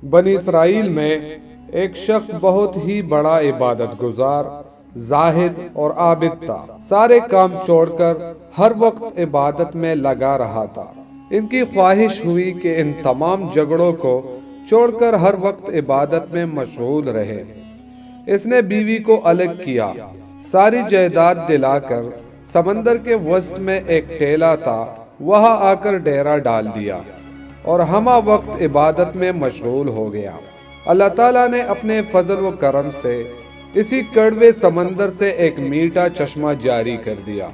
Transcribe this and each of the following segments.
بنی اسرائیل میں ایک شخص بہت ہی بڑا عبادت گزار، زاہد اور عابد تھا۔ سارے کام چھوڑ کر ہر وقت عبادت میں لگا رہا تھا۔ ان کی خواہش ہوئی کہ ان تمام جھگڑوں کو چھوڑ کر ہر وقت عبادت میں مشغول رہے۔ اس نے بیوی کو الگ کیا، ساری جائیداد دلا کر سمندر کے وسط میں ایک ٹیلا تھا وہاں آ کر ڈیرا ڈال دیا اور ہمہ وقت عبادت میں مشغول ہو گیا۔ اللہ تعالیٰ نے اپنے فضل و کرم سے اسی کڑوے سمندر سے ایک میٹھا چشمہ جاری کر دیا۔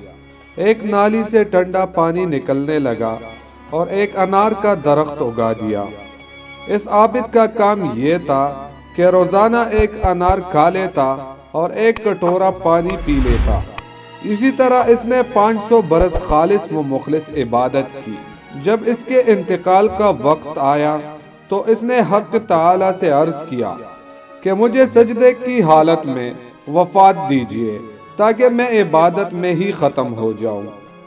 ایک نالی سے ٹھنڈا پانی نکلنے لگا اور ایک انار کا درخت اگا دیا۔ اس عابد کا کام یہ تھا کہ روزانہ ایک انار کھا لیتا اور ایک کٹورا پانی پی لیتا۔ اسی طرح اس نے 500 برس خالص و مخلص عبادت کی۔ جب اس کے انتقال کا وقت آیا تو اس نے حق تعالی سے عرض کیا کہ مجھے سجدے کی حالت میں وفات دیجیے تاکہ میں عبادت میں ہی ختم ہو جاؤں،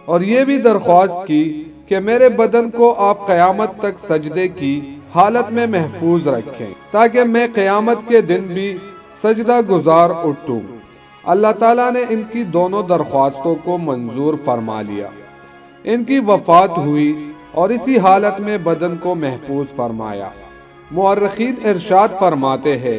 اور یہ بھی درخواست کی کہ میرے بدن کو آپ قیامت تک سجدے کی حالت میں محفوظ رکھیں تاکہ میں قیامت کے دن بھی سجدہ گزار اٹھوں۔ اللہ تعالیٰ نے ان کی دونوں درخواستوں کو منظور فرما لیا۔ ان کی وفات ہوئی اور اسی حالت میں بدن کو محفوظ فرمایا۔ مورخین ارشاد فرماتے ہیں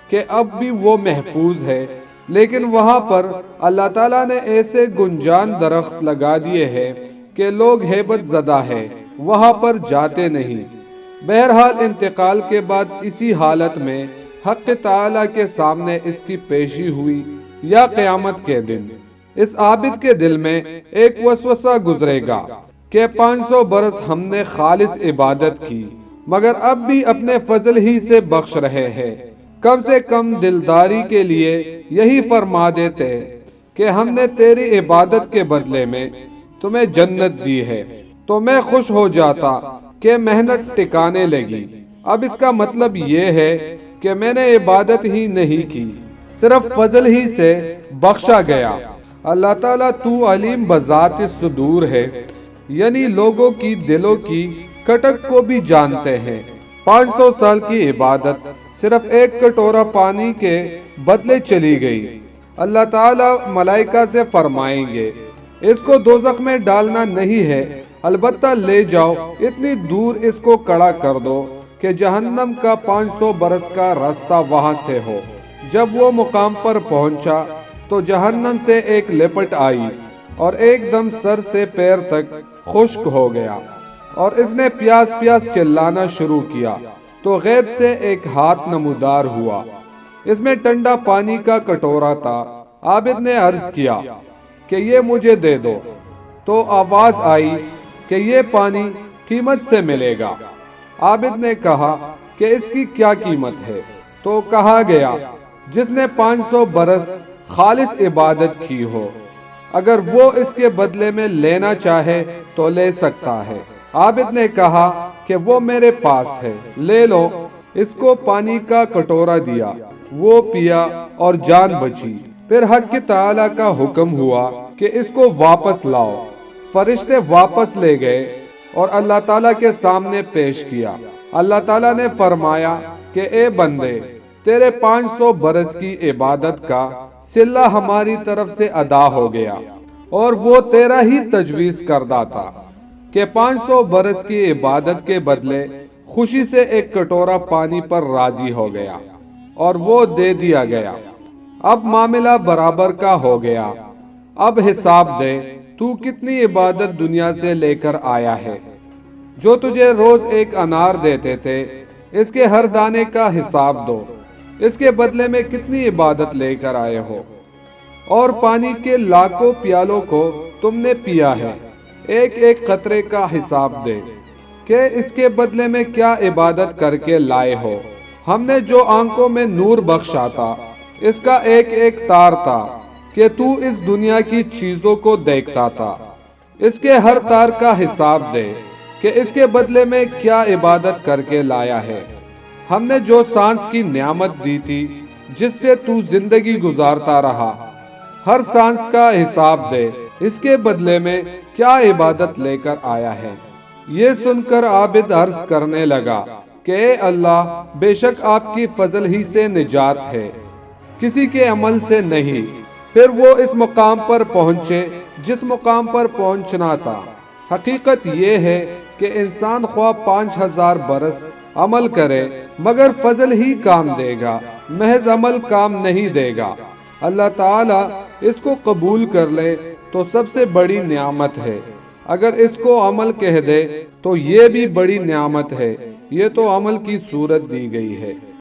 کہ اب بھی وہ محفوظ ہے، لیکن وہاں پر اللہ تعالیٰ نے ایسے گنجان درخت لگا دیے ہیں کہ لوگ ہیبت زدہ ہیں وہاں پر جاتے نہیں۔ بہرحال انتقال کے بعد اسی حالت میں حق تعالیٰ کے سامنے اس کی پیشی ہوئی یا قیامت کے دن اس عابد کے دل میں ایک وسوسہ گزرے گا کہ 500 برس ہم نے خالص عبادت کی مگر اب بھی اپنے فضل ہی سے بخش رہے ہیں، کم سے کم دلداری کے لیے یہی فرما دیتے کہ ہم نے تیری عبادت کے بدلے میں تمہیں جنت دی ہے تو میں خوش ہو جاتا کہ محنت ٹکانے لگی۔ اب اس کا مطلب یہ ہے کہ میں نے عبادت ہی نہیں کی، صرف فضل ہی سے بخشا گیا۔ اللہ تعالیٰ تو علیم بذات الصدور ہے، یعنی لوگوں کی دلوں کی کٹک کو بھی جانتے ہیں۔ 500 سال کی عبادت صرف ایک کٹورا پانی کے بدلے چلی گئی۔ اللہ تعالیٰ ملائکہ سے فرمائیں گے اس کو دوزخ میں ڈالنا نہیں ہے، البتہ لے جاؤ اتنی دور اس کو کھڑا کر دو کہ جہنم کا 500 برس کا راستہ وہاں سے ہو۔ جب وہ مقام پر پہنچا تو جہنم سے ایک لپٹ آئی اور ایک دم سر سے پیر تک خشک ہو گیا، اور اس نے پیاس پیاس چلانا شروع کیا تو غیب سے ایک ہاتھ نمودار ہوا، اس میں ٹھنڈا پانی کا کٹورا تھا۔ عابد نے عرض کیا کہ یہ مجھے دے دو، تو آواز آئی کہ یہ پانی قیمت سے ملے گا۔ عابد نے کہا کہ اس کی کیا قیمت ہے؟ تو کہا گیا جس نے 500 برس خالص عبادت کی ہو، اگر وہ اس کے بدلے میں لینا چاہے تو لے سکتا ہے۔ عابد نے کہا کہ وہ میرے پاس ہے، لے لو۔ اس کو پانی کا کٹورا دیا، وہ پیا اور جان بچی۔ پھر حق تعالیٰ کا حکم ہوا کہ اس کو واپس لاؤ۔ فرشتے واپس لے گئے اور اللہ تعالیٰ کے سامنے پیش کیا۔ اللہ تعالیٰ نے فرمایا کہ اے بندے، تیرے 500 برس کی عبادت کا صلہ ہماری طرف سے ادا ہو گیا، اور وہ تیرا ہی تجویز کردہ تھا کہ 500 برس کی عبادت کے بدلے خوشی سے ایک کٹورا پانی پر راضی ہو گیا، اور وہ دے دیا گیا۔ اب معاملہ برابر کا ہو گیا۔ اب حساب دے تو کتنی عبادت دنیا سے لے کر آیا ہے۔ جو تجھے روز ایک انار دیتے تھے، اس کے ہر دانے کا حساب دو، اس کے بدلے میں کتنی عبادت لے کر آئے ہو۔ اور پانی کے لاکھوں پیالوں کو تم نے پیا ہے، ایک ایک قطرے کا حساب دے کہ اس کے بدلے میں کیا عبادت کر کے لائے ہو۔ ہم نے جو آنکھوں میں نور بخشا تھا، اس کا ایک ایک تار تھا کہ تو اس دنیا کی چیزوں کو دیکھتا تھا، اس کے ہر تار کا حساب دے کہ اس کے بدلے میں کیا عبادت کر کے لایا ہے۔ ہم نے جو سانس کی نعمت دی تھی جس سے تو زندگی گزارتا رہا، ہر سانس کا حساب دے، اس کے بدلے میں کیا عبادت لے کر آیا ہے۔ یہ سن کر عابد عرض کرنے لگا کہ اے اللہ بے شک آپ کی فضل ہی سے نجات ہے، کسی کے عمل سے نہیں۔ پھر وہ اس مقام پر پہنچے جس مقام پر پہنچنا تھا۔ حقیقت یہ ہے کہ انسان خواہ 5000 برس عمل کرے مگر فضل ہی کام دے گا، محض عمل کام نہیں دے گا۔ اللہ تعالیٰ اس کو قبول کر لے تو سب سے بڑی نعمت ہے، اگر اس کو عمل کہہ دے تو یہ بھی بڑی نعمت ہے۔ یہ تو عمل کی صورت دی گئی ہے۔